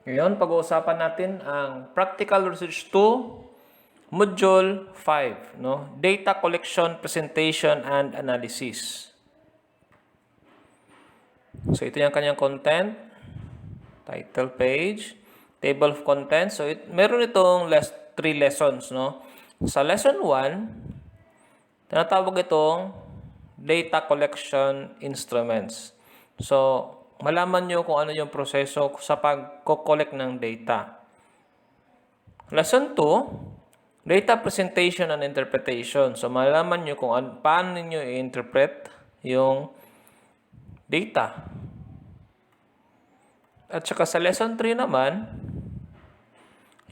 Ngayon, pag-uusapan natin ang Practical Research 2, Module 5, no? Data Collection, Presentation, and Analysis. So, ito yung kanyang content, title page, table of contents. So, meron itong 3 lessons, no? Sa lesson 1, tinatawag itong Data Collection Instruments. So, malaman nyo kung ano yung proseso sa pag-collect ng data. Lesson 2, Data Presentation and Interpretation. So, malaman nyo kung paano nyo i-interpret yung data. At saka sa Lesson 3 naman,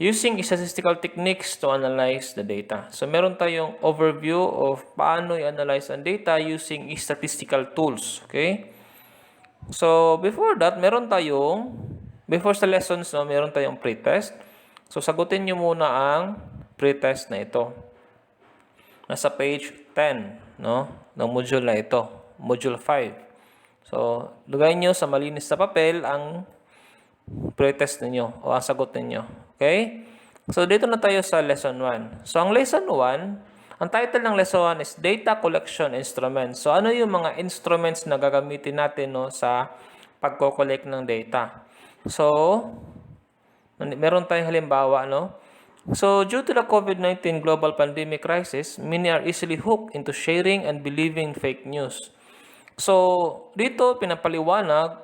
Using Statistical Techniques to Analyze the Data. So, meron tayong overview of paano i-analyze ang data using statistical tools. Okay? So, before that, before sa lessons, no, meron tayong pretest. So, sagutin nyo muna ang pretest na ito. Nasa page 10, no, ng module na ito, module 5. So, lagay nyo sa malinis na papel ang pretest ninyo o ang sagot ninyo. Okay? So, dito na tayo sa lesson 1. So, ang lesson 1, ang title ng lesson 1 is Data Collection Instruments. So, ano yung mga instruments na gagamitin natin, no, sa pagko-collect ng data? So, meron tayong halimbawa, no? So, due to the COVID-19 global pandemic crisis, many are easily hooked into sharing and believing fake news. So, dito pinapaliwanag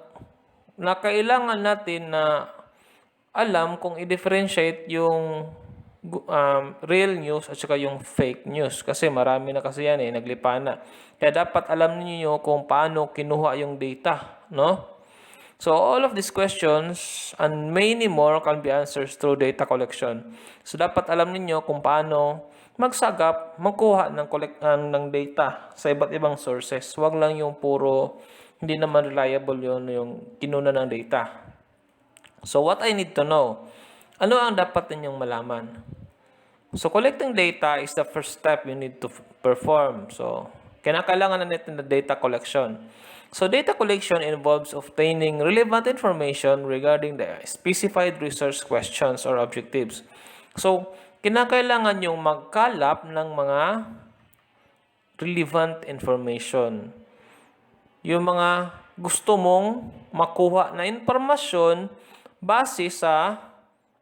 na kailangan natin na alam kung i-differentiate yung real news at saka yung fake news. Kasi marami na kasi yan naglipa na. Kaya dapat alam niyo kung paano kinuha yung data, no? So, all of these questions and many more can be answered through data collection. So, dapat alam niyo kung paano magkuha ng data sa iba't ibang sources. Huwag lang yung puro hindi naman reliable yung kinuna ng data. So, what I need to know? Ano ang dapat ninyong malaman? So, collecting data is the first step you need to perform. So, kinakailangan na natin na data collection. So, data collection involves obtaining relevant information regarding the specified research questions or objectives. So, kinakailangan yung magkalap ng mga relevant information. Yung mga gusto mong makuha na impormasyon base sa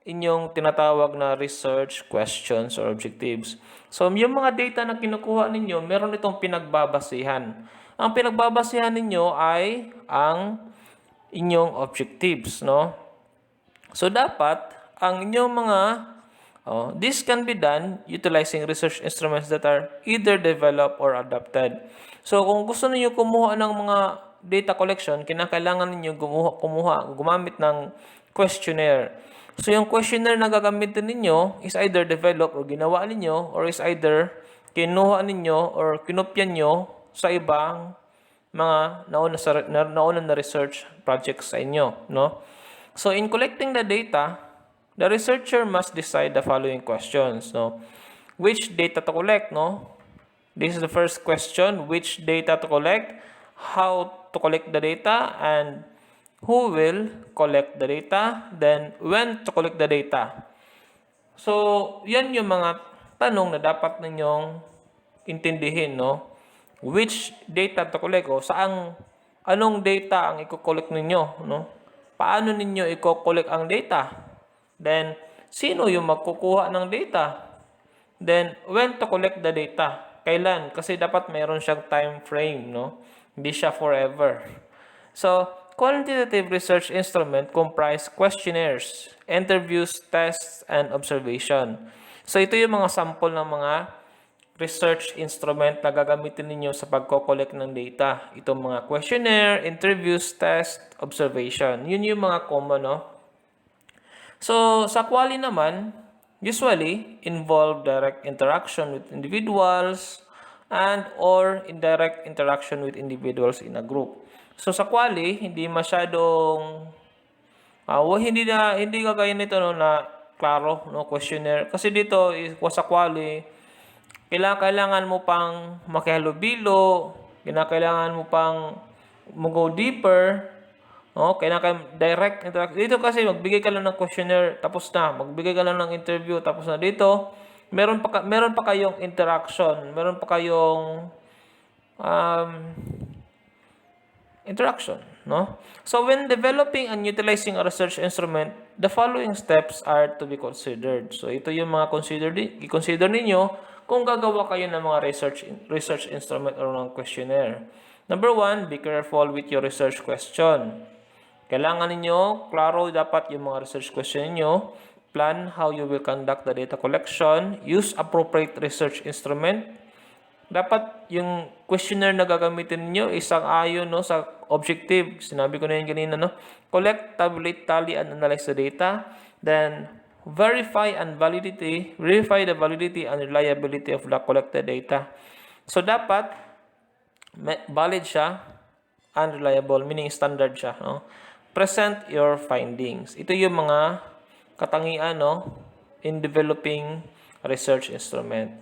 inyong tinatawag na research questions or objectives. So, yung mga data na kinukuha ninyo, meron itong pinagbabasihan. Ang pinagbabasihan ninyo ay ang inyong objectives, no? So, dapat ang inyong this can be done utilizing research instruments that are either developed or adapted. So, kung gusto niyo kumuha ng mga data collection, kinakailangan niyo gumamit ng questionnaire. So, yung questionnaire na gagamitin ninyo is either developed or ginawa ninyo or is either kinuha ninyo or kinopya nyo sa ibang mga nauna na research projects sa inyo, no? So, in collecting the data, the researcher must decide the following questions, no? Which data to collect, no? This is the first question, which data to collect, how to collect the data, and who will collect the data, then when to collect the data. So, yan yung mga tanong na dapat ninyong intindihin, no? Which data to collect, o anong data ang i-collect ninyo, no? Paano ninyo i-collect ang data? Then, sino yung magkukuha ng data? Then, when to collect the data? Kailan? Kasi dapat mayroon siyang time frame, no? Hindi siya forever. So, quantitative research instrument comprise questionnaires, interviews, tests, and observation. So, ito yung mga sample ng mga research instrument na gagamitin ninyo sa pagko-collect ng data. Itong mga questionnaire, interviews, test, observation. Yun yung mga common, no? So, sa quali naman, usually involve direct interaction with individuals and or indirect interaction with individuals in a group. So, sa quali, hindi masyadong hindi kagaya nito, no, na klaro, no, questionnaire. Kasi dito sa quali, kailangan mo pang makihalubilo, kailangan mo pang go deeper Oh, kailangan direct interaction. Dito kasi magbigay ka lang ng questionnaire tapos na, magbigay ka lang ng interview tapos na. Dito, meron pa kayong interaction, meron pa kayong um, interaction, no? So when developing and utilizing a research instrument, the following steps are to be considered. So ito yung mga i-consider ninyo kung gagawa kayo ng mga research instrument or ng questionnaire. Number 1, be careful with your research question. Kailangan ninyo, klaro dapat yung mga research question niyo. Plan how you will conduct the data collection. Use appropriate research instrument. Dapat yung questionnaire na gagamitin niyo isang ayon no, sa objective. Sinabi ko na yun kanina. No? Collect, tabulate, tally, and analyze the data. Then, verify the validity and reliability of the collected data. So, dapat valid siya and reliable, meaning standard siya. No? Present your findings. Ito yung mga katangian no, in developing a research instrument.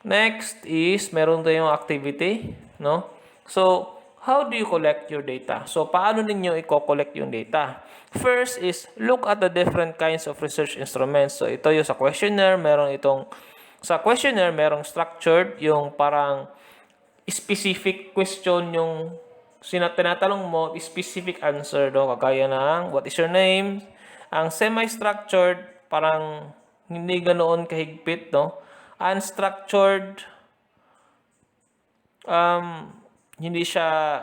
Next is, meron tayong activity. No? So, how do you collect your data? So, paano ninyo i-collect yung data? First is, look at the different kinds of research instruments. So, ito yung sa questionnaire, sa questionnaire, merong structured, yung parang specific question yung tinatanong mo, specific answer, no? Kagaya ng, what is your name? Ang semi-structured, parang hindi ganoon kahigpit, no? Unstructured, hindi siya,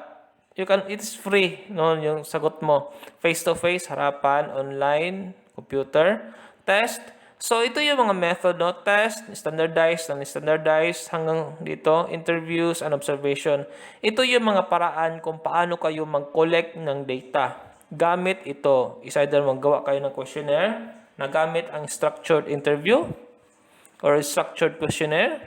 it's free, no? Yung sagot mo. Face-to-face, harapan, online, computer, test. So, ito yung mga method, no? Test, standardized, non-standardized, hanggang dito, interviews and observation. Ito yung mga paraan kung paano kayo mag-collect ng data. Gamit ito. Is either maggawa kayo ng questionnaire na gamit ang structured interview or structured questionnaire.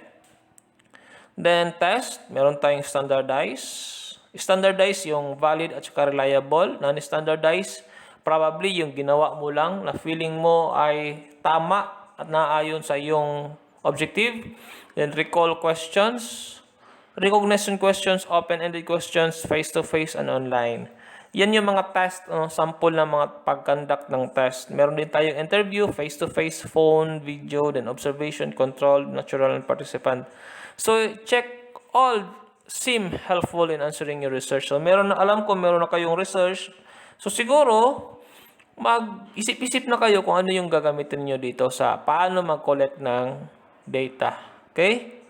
Then, test, meron tayong standardized. Standardized yung valid at saka reliable. Non-standardized, probably yung ginawa mo lang na feeling mo ay tama at naayon sa iyong objective. Then recall questions, recognition questions, open-ended questions, face-to-face and online. Yan yung mga test, sample ng mga pag-conduct ng test. Meron din tayong interview, face-to-face, phone, video, then observation, control, natural, and participant. So, check all seem helpful in answering your research. So, alam ko meron na kayong research. So, siguro, mag-isip-isip na kayo kung ano yung gagamitin nyo dito sa paano mag-collect ng data. Okay?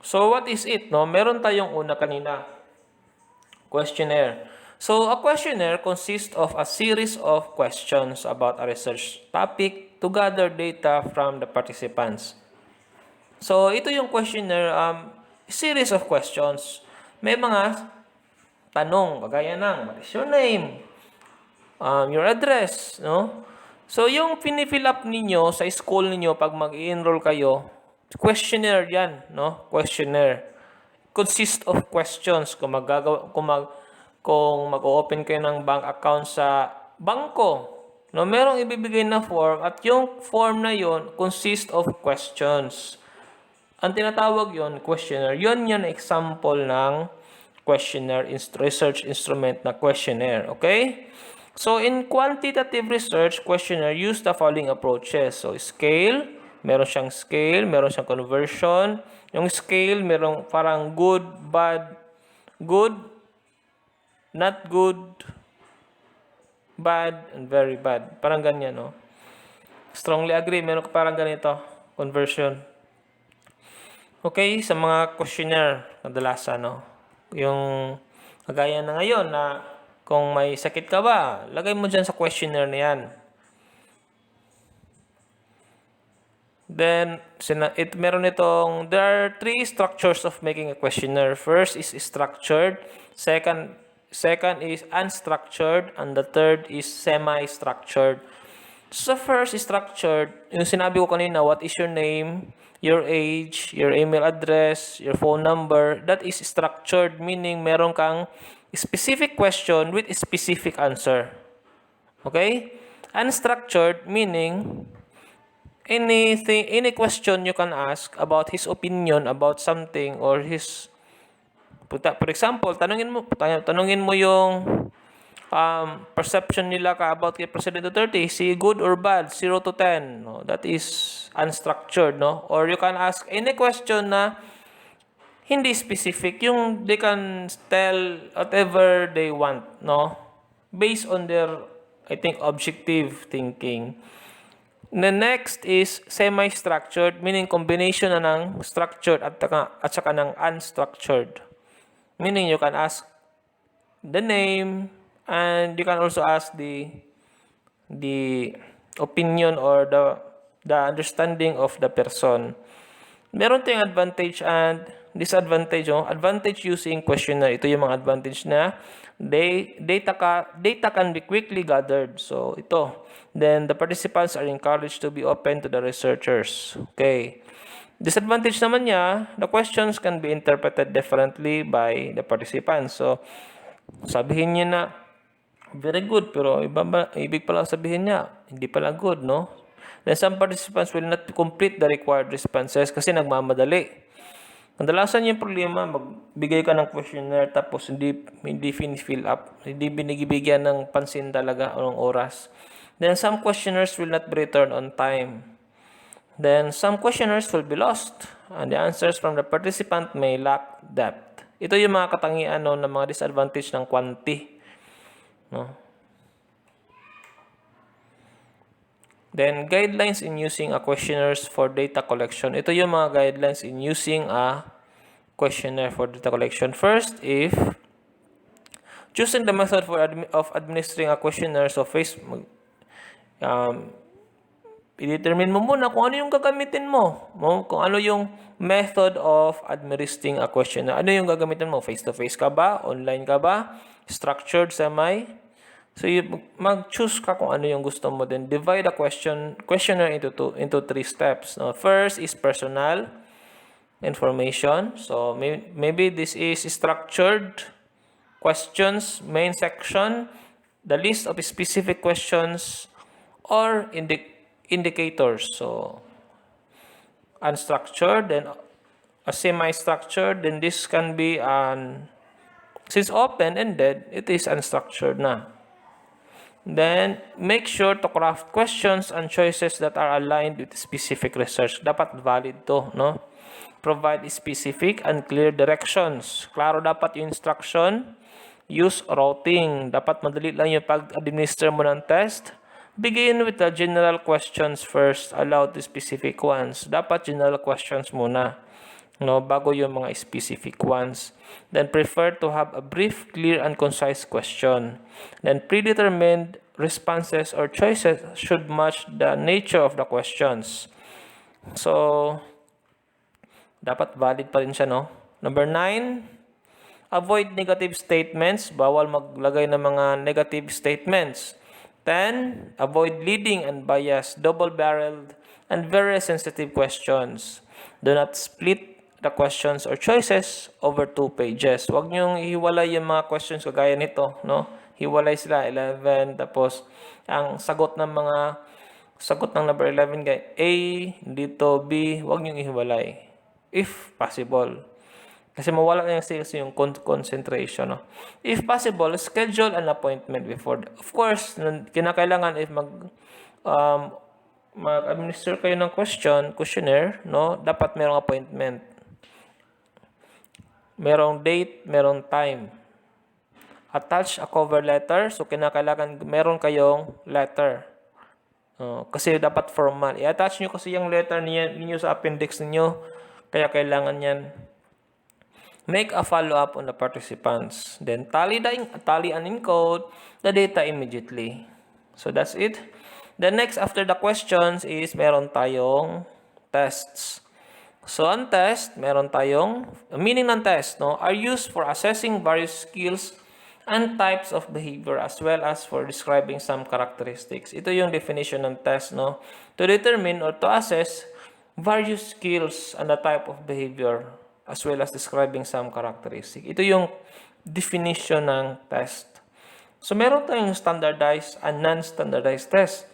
So, what is it? No? Meron tayong una kanina. Questionnaire. So, a questionnaire consists of a series of questions about a research topic to gather data from the participants. So, ito yung questionnaire, series of questions. May mga tanong, kagaya ng, what is your name? Your address, no? So, yung pinifill up ninyo sa school ninyo pag mag-i-enroll kayo, questionnaire yan, no? Questionnaire. Consist of questions. Kung mag-open kayo ng bank account sa bangko, no? Merong ibibigay na form at yung form na yon consist of questions. Ang tinatawag yon questionnaire. Yon example ng questionnaire, research instrument na questionnaire. Okay? So, in quantitative research, questionnaire use the following approaches. So, scale, meron siyang scale, meron siyang conversion. Yung scale, merong parang good, bad, good, not good, bad, and very bad. Parang ganyan, no? Strongly agree, meron parang ganito, conversion. Okay, sa mga questionnaire, kadalasan, no? Yung kagaya na ngayon na kung may sakit ka ba, lagay mo dyan sa questionnaire na yan. Then, there are three structures of making a questionnaire. First is structured, second is unstructured, and the third is semi-structured. So, first is structured. Yung sinabi ko kanina, what is your name, your age, your email address, your phone number, that is structured, meaning meron kang specific question with a specific answer. Okay? Unstructured, meaning any question you can ask about his opinion about something or his For example, tanungin mo yung perception nila about kay President Duterte, si good or bad, 0 to 10. No? That is unstructured, no? Or you can ask any question na hindi specific, yung they can tell whatever they want, no? Based on their, I think, objective thinking. The next is semi-structured, meaning combination na ng structured at saka ng unstructured. Meaning you can ask the name and you can also ask the opinion or the understanding of the person. Meron tayong advantage and disadvantage. Advantage using questionnaire. Ito yung mga advantage na data can be quickly gathered. So, ito. Then, the participants are encouraged to be open to the researchers. Okay. Disadvantage naman niya, the questions can be interpreted differently by the participants. So, sabihin niya na, very good, pero ibig pala sabihin niya, hindi pala good, no? Then, some participants will not complete the required responses kasi nagmamadali. Kadalasan yung problema, magbigay ka ng questionnaire tapos hindi fill up, hindi binigibigyan ng pansin talaga o ng oras. Then some questionnaires will not be returned on time. Then some questionnaires will be lost and the answers from the participant may lack depth. Ito yung mga katangian ng mga disadvantage ng quanti. No? Then guidelines in using a questionnaires for data collection. Ito yung mga guidelines in using a questionnaire for data collection. First, if choosing the method of administering a questionnaire, so i-determine mo muna kung ano yung gagamitin mo. Kung ano yung method of administering a questionnaire. Ano yung gagamitin mo? Face-to-face ka ba? Online ka ba? Structured, semi? So, mag-choose ka kung ano yung gusto mo. Then, divide the questionnaire into 3 steps. No? First is personal information. So, maybe this is structured questions, main section, the list of specific questions, or indicators. So, unstructured, then a semi-structured, then this can be since open-ended, it is unstructured na. Then, make sure to craft questions and choices that are aligned with specific research. Dapat valid to, no? Provide specific and clear directions. Klaro dapat yung instruction. Use routing. Dapat madali lang yung pag-administer mo ng test. Begin with the general questions first, allow the specific ones. Dapat general questions muna, no, bago yung mga specific ones. Then prefer to have a brief, clear, and concise question. Then predetermined responses or choices should match the nature of the questions. So, dapat valid pa rin siya, no? Number 9, avoid negative statements. Bawal maglagay ng mga negative statements. 10, avoid leading and biased, double-barreled, and very sensitive questions. Do not split the questions or choices over 2 pages. Huwag niyong ihiwalay yung mga questions kagaya nito, no? Hiwalay sila, 11, tapos ang sagot ng number 11, A, dito, B, huwag niyong ihiwalay. If possible. Kasi mawala na yung concentration. No? If possible, schedule an appointment before. Of course, kinakailangan if mag-administer kayo ng questionnaire, no? Dapat merong appointment. Merong date, merong time. Attach a cover letter. So, kinakailangan meron kayong letter. Kasi dapat formal. I-attach nyo kasi yung letter ninyo sa appendix ninyo. Kaya kailangan yan. Make a follow-up on the participants. Then, tally and encode the data immediately. So, that's it. The next, after the questions is meron tayong tests. So, ang test, meron tayong, meaning ng test, no, are used for assessing various skills and types of behavior as well as for describing some characteristics. Ito yung definition ng test, no, to determine or to assess various skills and the type of behavior as well as describing some characteristic. Ito yung definition ng test. So, meron tayong standardized and non-standardized test.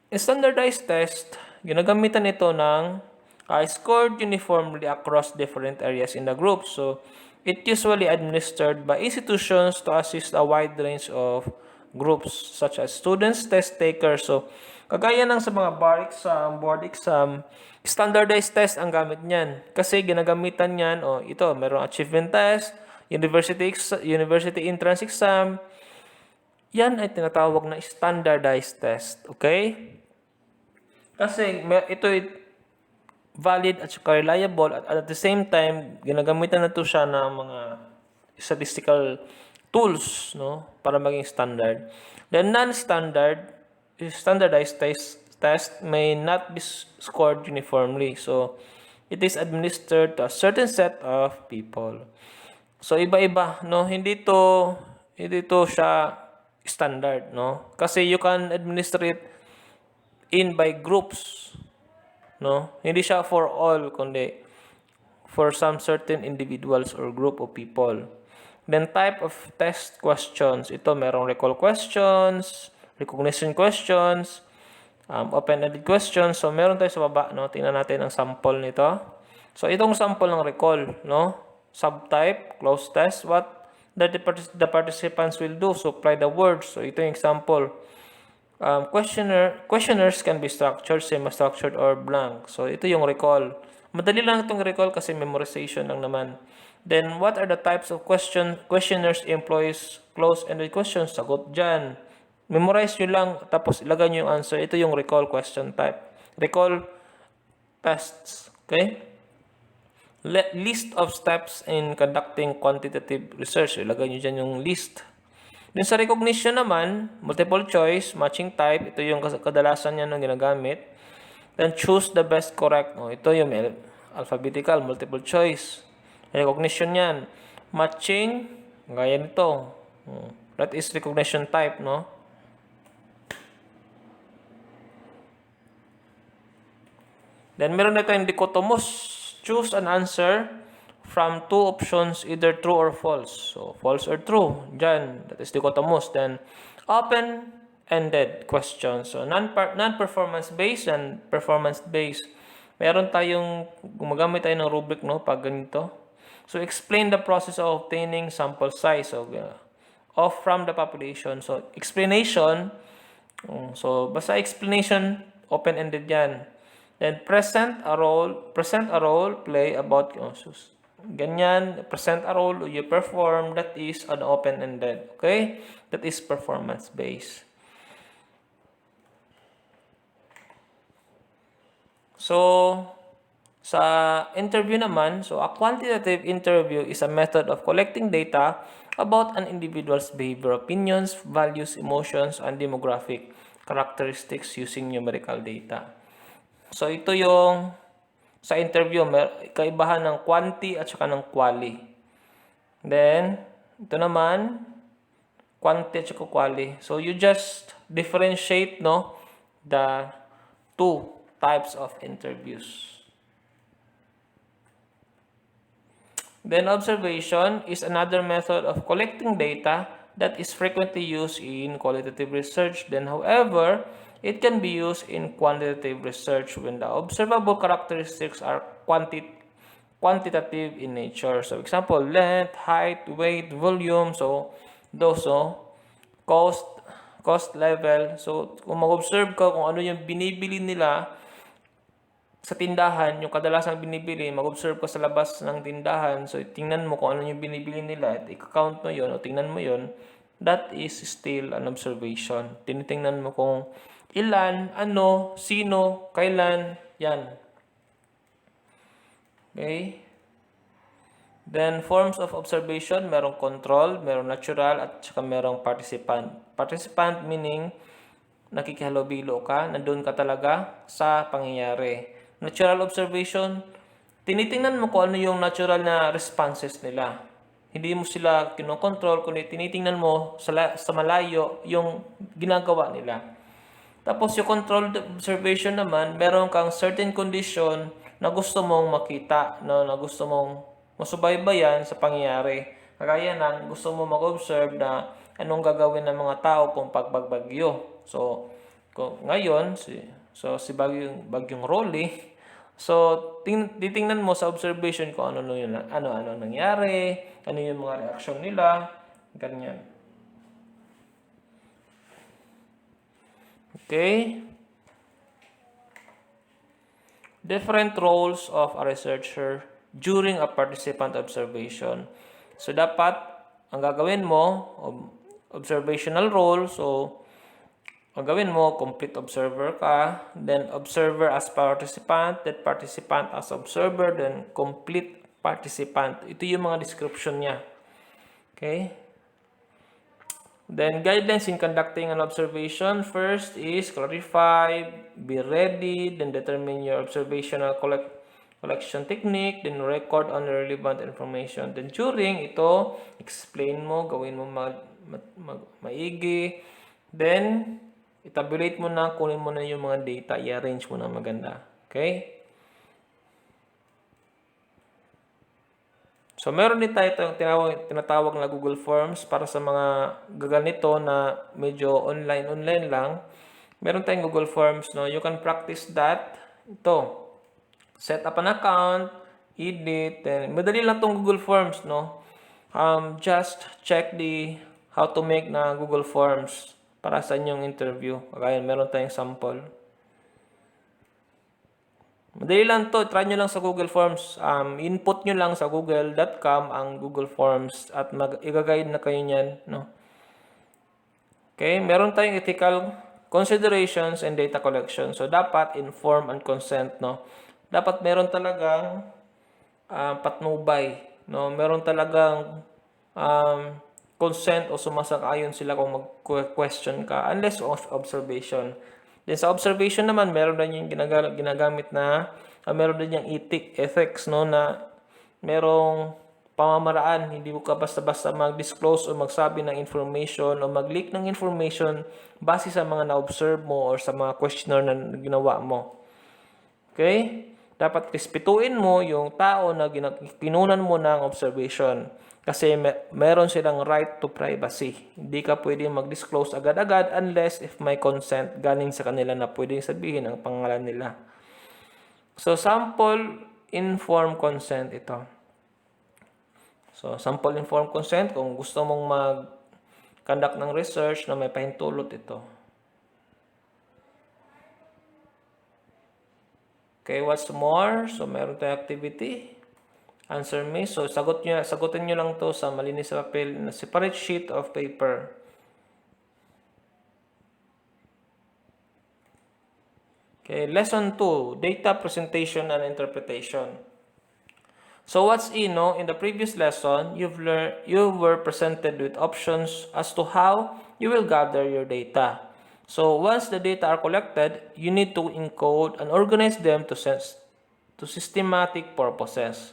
In standardized test, ginagamitan ito ng scored uniformly across different areas in the group. So, it usually administered by institutions to assist a wide range of groups such as students, test takers. So, kagaya ng sa mga bar exam, board exam, standardized test ang gamit niyan. Kasi ginagamitan niyan, ito, mayroong achievement test, university entrance exam. Yan ay tinatawag na standardized test. Okay? Kasi ito valid at saka reliable at the same time ginagamitan na to siya ng mga statistical tools, no, para maging standard. The standardized test may not be scored uniformly, so it is administered to a certain set of people. So iba-iba, no, hindi to siya standard, no, kasi you can administer it in by groups, no? Hindi siya for all, kundi for some certain individuals or group of people. Then type of test questions. Ito merong recall questions, recognition questions, open-ended questions. So meron tayo sa baba, no? Tingnan natin ang sample nito. So itong sample ng recall, no? Subtype, closed test, what the participants will do. So apply the words. So ito yung example. Questionnaires can be structured, semi-structured, or blank. So, ito yung recall. Madali lang itong recall kasi memorization lang naman. Then, what are the types of questionnaires employs closed-ended questions? Sagot dyan. Memorize nyo lang, tapos ilagay nyo yung answer. Ito yung recall question type. Recall tests. Okay? List of steps in conducting quantitative research. Ilagay nyo dyan yung list. Then sa recognition naman, multiple choice, matching type, ito yung kadalasan niya nung ginagamit. Then choose the best correct. Ito yung alphabetical, multiple choice. Recognition yan. Matching, gaya nito. That is recognition type, no? Then meron na tayong dichotomous. Choose an answer from two options, either true or false. So, false or true. Diyan, that is dichotomous. Then, open-ended questions. So, non-performance based and performance based. Meron tayong, gumagamit tayo ng rubric, no, pag ganito. So, explain the process of obtaining sample size of from the population. So, explanation. So, basta explanation, open-ended yan. Then, present a role play about, ganyan, present a role you perform, that is an open-ended. Okay? That is performance-based. So, sa interview naman, so a quantitative interview is a method of collecting data about an individual's behavior, opinions, values, emotions, and demographic characteristics using numerical data. So, ito yung sa interview, kaibahan ng quanti at saka ng quali. Then, ito naman, quanti at saka quali. So, you just differentiate, no, the two types of interviews. Then, observation is another method of collecting data that is frequently used in qualitative research. Then, however, it can be used in quantitative research when the observable characteristics are quantitative in nature. So, example, length, height, weight, volume. So, those, cost level. So, kung mag-observe ka kung ano yung binibili nila sa tindahan, yung kadalasang binibili, mag-observe ka sa labas ng tindahan. So, tingnan mo kung ano yung binibili nila at i-count mo yun o tingnan mo yun. That is still an observation. Tinitingnan mo kung ilan, ano, sino, kailan, yan. Okay? Then, forms of observation, merong control, merong natural, at saka merong participant. Participant meaning, nakikihalubilo ka, nandun ka talaga sa pangyayari. Natural observation, tinitingnan mo kung ano yung natural na responses nila. Hindi mo sila kinokontrol, kundi tinitingnan mo sa malayo yung ginagawa nila. Tapos yung controlled observation naman, meron kang certain condition na gusto mong makita, no, na gusto mong masubaybayan sa pangyayari. Kagaya ng gusto mo mag-observe na anong gagawin ng mga tao kung pagbagbagyo. So, ngayon, si bagyong Rolly, So, titingnan mo sa observation kung ano nangyari, ano yung mga reaksyon nila, ganyan. Okay? Different roles of a researcher during a participant observation. So, dapat, ang gagawin mo, observational role. So, ang gawin mo, complete observer ka, then observer as participant, then participant as observer, then complete participant. Ito yung mga description niya. Okay? Then, guidelines in conducting an observation. First is clarify, be ready, then determine your observational collection technique, then record on the relevant information. Then, during ito, explain mo, gawin mo maigi. Then, i-tabulate mo na, kunin mo na yung mga data, i-arrange mo na maganda. Okay? So, meron din tayo itong tinatawag na Google Forms para sa mga gaganito na medyo online lang. Meron tayong Google Forms, no? You can practice that. Ito, set up an account, edit, and madali lang itong Google Forms, no? Just check how to make na Google Forms para sa inyong interview. Kaya meron tayong sample. Madali lang to, try nyo lang sa Google Forms. Input nyo lang sa google.com ang Google Forms at i-guide na kayo niyan, no? Okay, meron tayong ethical considerations and data collection. So, dapat inform and consent, no? Dapat meron talagang patnubay, no? Meron talagang consent o sumasang-ayon sila kung mag-question ka unless of observation. Then sa observation naman, meron din yung ginagamit na, meron din yung ethics, no, na merong pamamaraan. Hindi mo ka basta-basta mag-disclose o magsabi ng information o mag-leak ng information base sa mga na-observe mo or sa mga questionnaire na ginawa mo. Okay? Dapat respetuin mo yung tao na kinunan mo ng observation. Kasi meron silang right to privacy. Hindi ka pwedeng mag-disclose agad-agad unless if may consent galing sa kanila na pwedeng sabihin ang pangalan nila. So, sample informed consent ito. So, sample informed consent, kung gusto mong mag-conduct ng research na may pahintulot ito. Okay, what's more? So, meron tayong activity. Answer me. So, sagutin nyo lang to sa malinis sa papel na separate sheet of paper. Okay, lesson 2, data presentation and interpretation. So, what's in, no? In the previous lesson, you were presented with options as to how you will gather your data. So, once the data are collected, you need to encode and organize them to systematic purposes.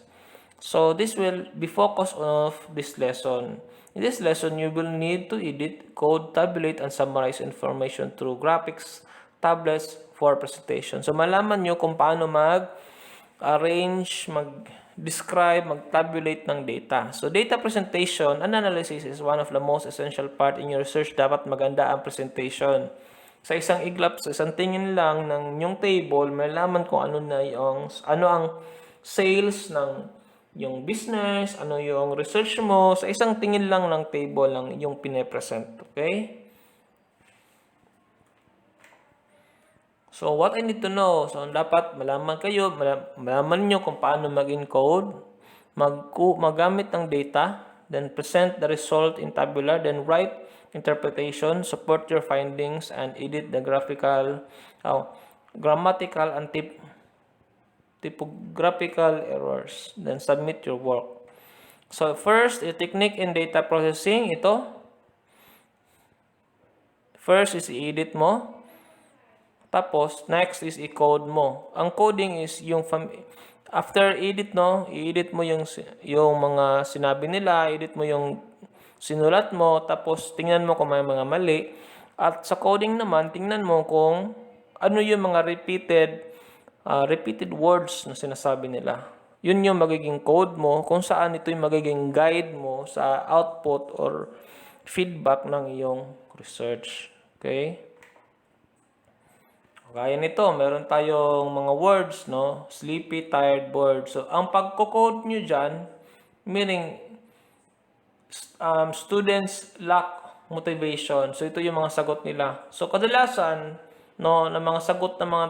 So, this will be focus of this lesson. In this lesson, you will need to edit, code, tabulate, and summarize information through graphics, tablets for presentation. So, malaman nyo kung paano mag-arrange, mag-describe, mag-tabulate ng data. So, data presentation and analysis is one of the most essential part in your research. Dapat maganda ang presentation. Sa isang iglap, sa isang tingin lang ng yung table, malaman kung ano ang sales ng yung business, ano yung research mo, sa isang tingin lang ng table lang yung pine-present. Okay? So, what I need to know? So, dapat malaman nyo kung paano mag-encode, magamit ng data, then present the result in tabular, then write interpretation, support your findings, and edit the grammatical and typographical errors. Then submit your work. So, first, the technique in data processing, ito. First is i-edit mo. Tapos, next is i-code mo. Ang coding is yung after edit, no, i-edit mo yung mga sinabi nila, edit mo yung sinulat mo, tapos tingnan mo kung may mga mali. At sa coding naman, tingnan mo kung ano yung mga repeated words na sinasabi nila. Yun yung magiging code mo, kung saan ito yung magiging guide mo sa output or feedback ng iyong research. Okay? Gaya nito, meron tayong mga words, no? Sleepy, tired, bored. So, ang pagko-code nyo dyan, meaning, students lack motivation. So, ito yung mga sagot nila. So, kadalasan, no, na mga sagot ng mga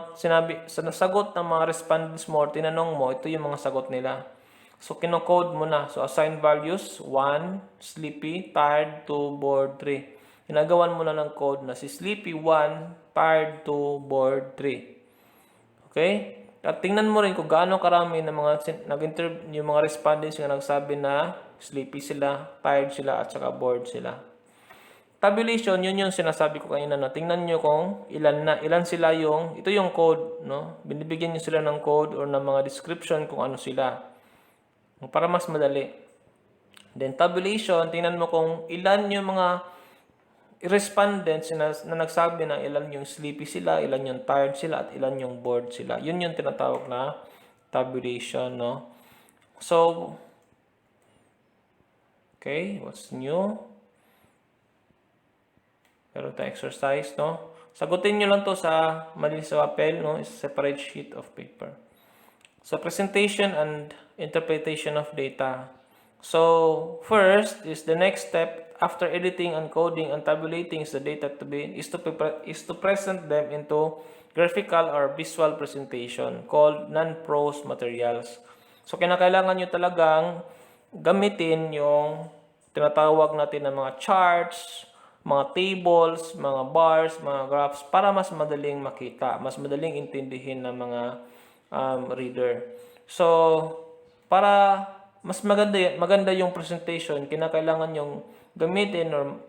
sagot ng mga respondents mo or tinanong mo, ito yung mga sagot nila. So, kinocode mo na. So, assign values, 1, sleepy, tired, 2, bored, 3. Ginagawan mo na ng code na si sleepy, 1, tired, 2, bored, 3. Okay? At tingnan mo rin kung gaano karami ng mga yung mga respondents na nagsabi na sleepy sila, tired sila, at saka bored sila. Tabulation, yun yung sinasabi ko kanina, no? Tingnan nyo kung ilan sila yung, ito yung code, no? Binibigyan nyo sila ng code or ng mga description kung ano sila. Para mas madali. Then tabulation, tingnan mo kung ilan yung mga respondents na nagsabi na ilan yung sleepy sila, ilan yung tired sila, at ilan yung bored sila. Yun yung tinatawag na tabulation, no? So, okay, what's new? Meron tayong exercise, no? Sagutin nyo lang to sa malinis sa papel, no? Is a separate sheet of paper. So, presentation and interpretation of data. So, first is the next step after editing and coding and tabulating the data is to present them into graphical or visual presentation called non-prose materials. So, kinakailangan nyo talagang gamitin yung tinatawag natin na mga charts, mga tables, mga bars, mga graphs para mas madaling makita, mas madaling intindihin ng mga reader. So, para mas maganda yung presentation, kinakailangan yung gamitin or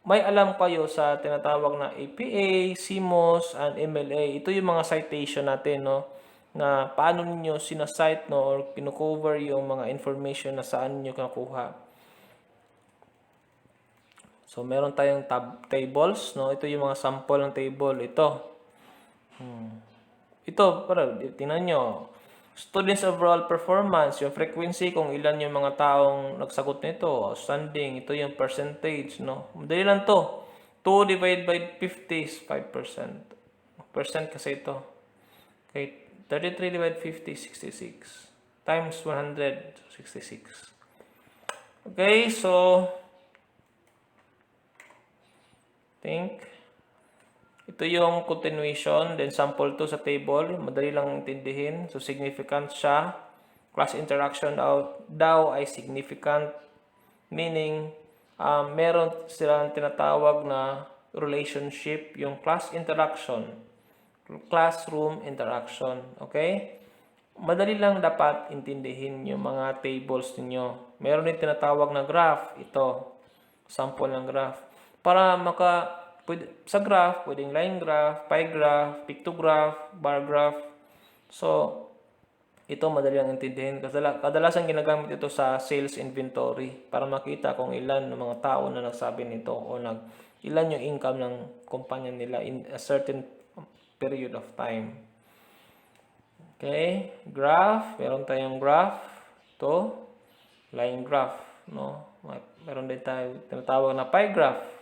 may alam kayo sa tinatawag na APA, CMOS, and MLA. Ito yung mga citation natin, no? Na paano niyo sinasite, no? Or kino-cover yung mga information na saan niyo nakuha. So, meron tayong tables, no? Ito yung mga sample ng table. Ito. Ito, tingnan nyo. Students overall performance, yung frequency, kung ilan yung mga taong nagsagot nito. Outstanding, ito yung percentage, no? Madali lang to. 2 divided by 50 is 5%. Percent kasi ito. Okay, 33 divided 50 is 66. Times 100, 66. Okay, so think ito yung continuation, then sample 2 sa table, madali lang intindihin. So significant siya. Class interaction daw ay significant, meaning meron silang tinatawag na relationship, yung class interaction, classroom interaction. Okay? Madali lang dapat intindihin yung mga tables ninyo. Meron din tinatawag na graph, ito, sample ng graph. Para sa graph, pwedeng line graph, pie graph, pictograph, bar graph. So, ito madali lang intindihin. Kadalasan ginagamit ito sa sales inventory para makita kung ilan ng mga tao na nagsabi nito o ilan yung income ng kumpanya nila in a certain period of time. Okay, graph, meron tayong graph. Ito, line graph, no? Meron din tayo tinatawag na pie graph.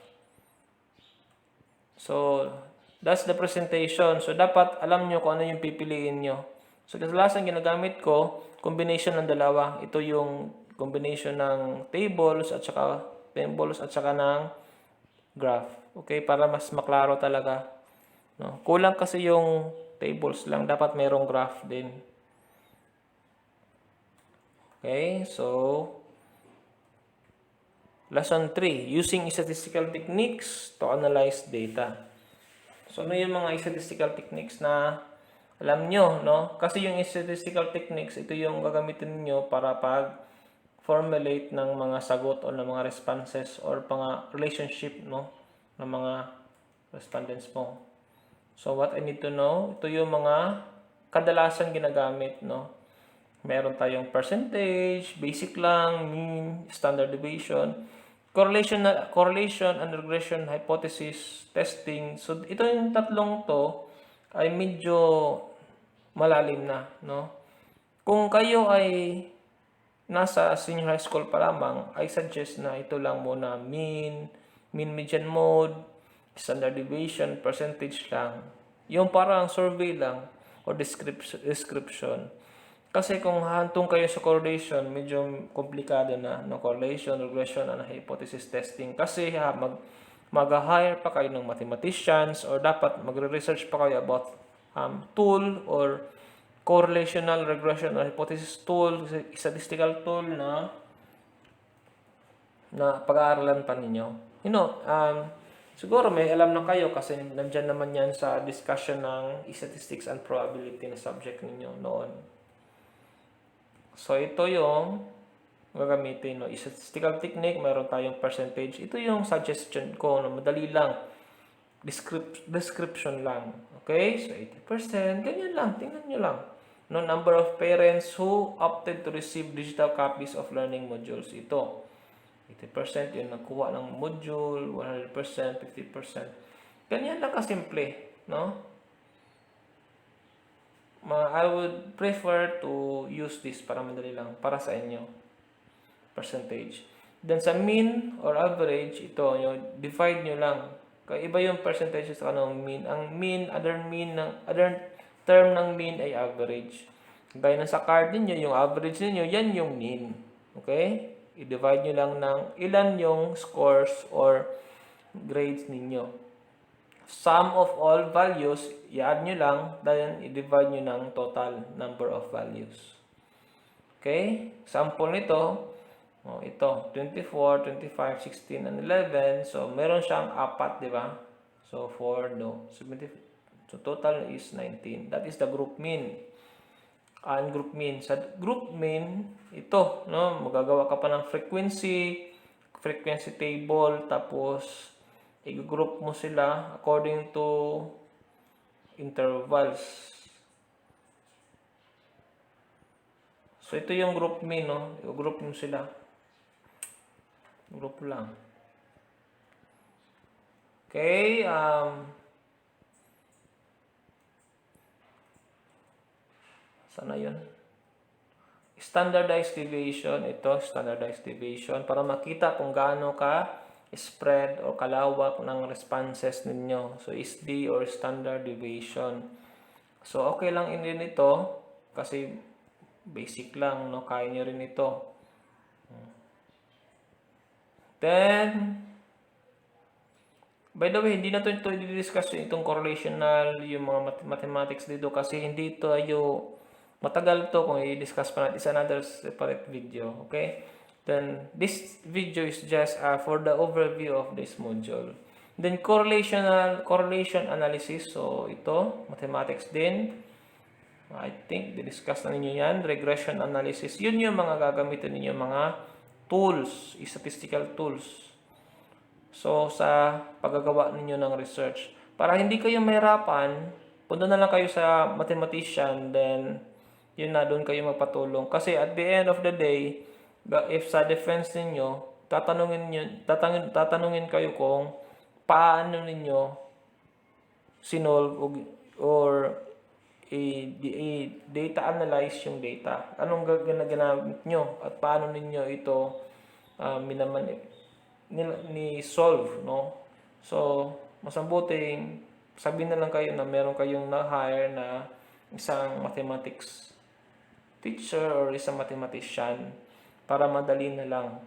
So, that's the presentation. So, dapat alam nyo kung ano yung pipiliin nyo. So, kadalasan ginagamit ko, combination ng dalawa. Ito yung combination ng tables at saka ng graph. Okay, para mas maklaro talaga. No? Kulang kasi yung tables lang. Dapat mayroong graph din. Okay, so Lesson 3, using statistical techniques to analyze data. So, ano yung mga statistical techniques na alam nyo, no? Kasi yung statistical techniques, ito yung gagamitin niyo para formulate ng mga sagot o ng mga responses or mga relationship, no? Ng mga respondents mo. So, what I need to know, ito yung mga kadalasan ginagamit, no? Meron tayong percentage, basic lang, mean, standard deviation, correlation and regression hypothesis testing. So, ito yung tatlong to ay medyo malalim na, no? Kung kayo ay nasa senior high school pa lamang, I suggest na ito lang muna, mean, median mode, standard deviation, percentage lang. Yung parang survey lang o description. Kasi kung hantong kayo sa correlation, medyo komplikado na, no? Correlation, regression, and hypothesis testing. Kasi mag-hire pa kayo ng mathematicians or dapat magre-research pa kayo about tool or correlational regression or hypothesis tool, statistical tool na pag-aaralan pa ninyo. Siguro may alam na kayo kasi nandyan naman yan sa discussion ng statistics and probability na subject ninyo noon. So, ito yung gagamitin. Statistical technique, mayroon tayong percentage. Ito yung suggestion ko na madali lang. Description lang. Okay? So, 80%. Ganyan lang. Tingnan nyo lang. Number of parents who opted to receive digital copies of learning modules. Ito. 80% yung nagkuha ng module, 100%, 50%. Ganyan lang kasimple, no? I would prefer to use this para madali lang, para sa inyo. Percentage. Then sa mean or average, ito, yung divide nyo lang. Kaya iba yung percentage sa kanong mean. Ang mean, other term ng mean ay average. Gaya na sa card niyo, yung average niyo, yan yung mean. Okay? I-divide nyo lang ng ilan yung scores or grades ninyo. Sum of all values, i-add nyo lang, then i-divide nyo ng total number of values. Okay? Sample nito, ito, 24, 25, 16, and 11. So, meron siyang 4, di ba? So, 4, no. So, total is 19. That is the group mean. And group mean. Sa group mean, ito, no, magagawa ka pa ng frequency table, tapos i-group mo sila according to intervals. So, ito yung group mean, no, i-group mo sila. Group lang. Okay, sana yun. Standardized deviation. Ito, standardized deviation. Para makita kung gaano ka spread o kalawak ng responses ninyo. So, SD or standard deviation. So, okay lang din ito. Kasi, basic lang, no? Kaya nyo rin ito. Then, by the way, hindi na ito i-discuss itong correlational, yung mga mathematics dito. Kasi hindi ito matagal to kung i-discuss pa natin. It's another separate video. Okay? Then, this video is just for the overview of this module. Then, correlation analysis. So, ito, mathematics din. I think, di-discuss na ninyo yan. Regression analysis. Yun yung mga gagamitin ninyo, mga tools, statistical tools. So, sa paggagawa ninyo ng research. Para hindi kayo mahirapan, punta na lang kayo sa mathematician, then, yun na, doon kayo magpatulong. Kasi at the end of the day, if sa defense ninyo, tatanungin kayo kung paano ninyo sinolve or data analyze yung data. Anong ginagamit nyo at paano ninyo ito ni-solve, no? So, mas mabuting sabihin na lang kayo na meron kayong na-hire na isang mathematics teacher or isang mathematician para madali na lang.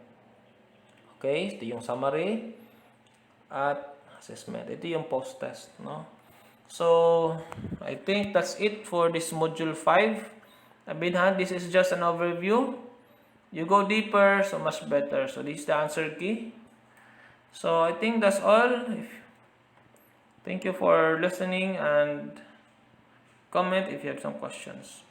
Okay? Ito yung summary at assessment. Ito yung post-test, no? So, I think that's it for this module 5. This is just an overview. You go deeper, so much better. So, this is the answer key. So, I think that's all. Thank you for listening and comment if you have some questions.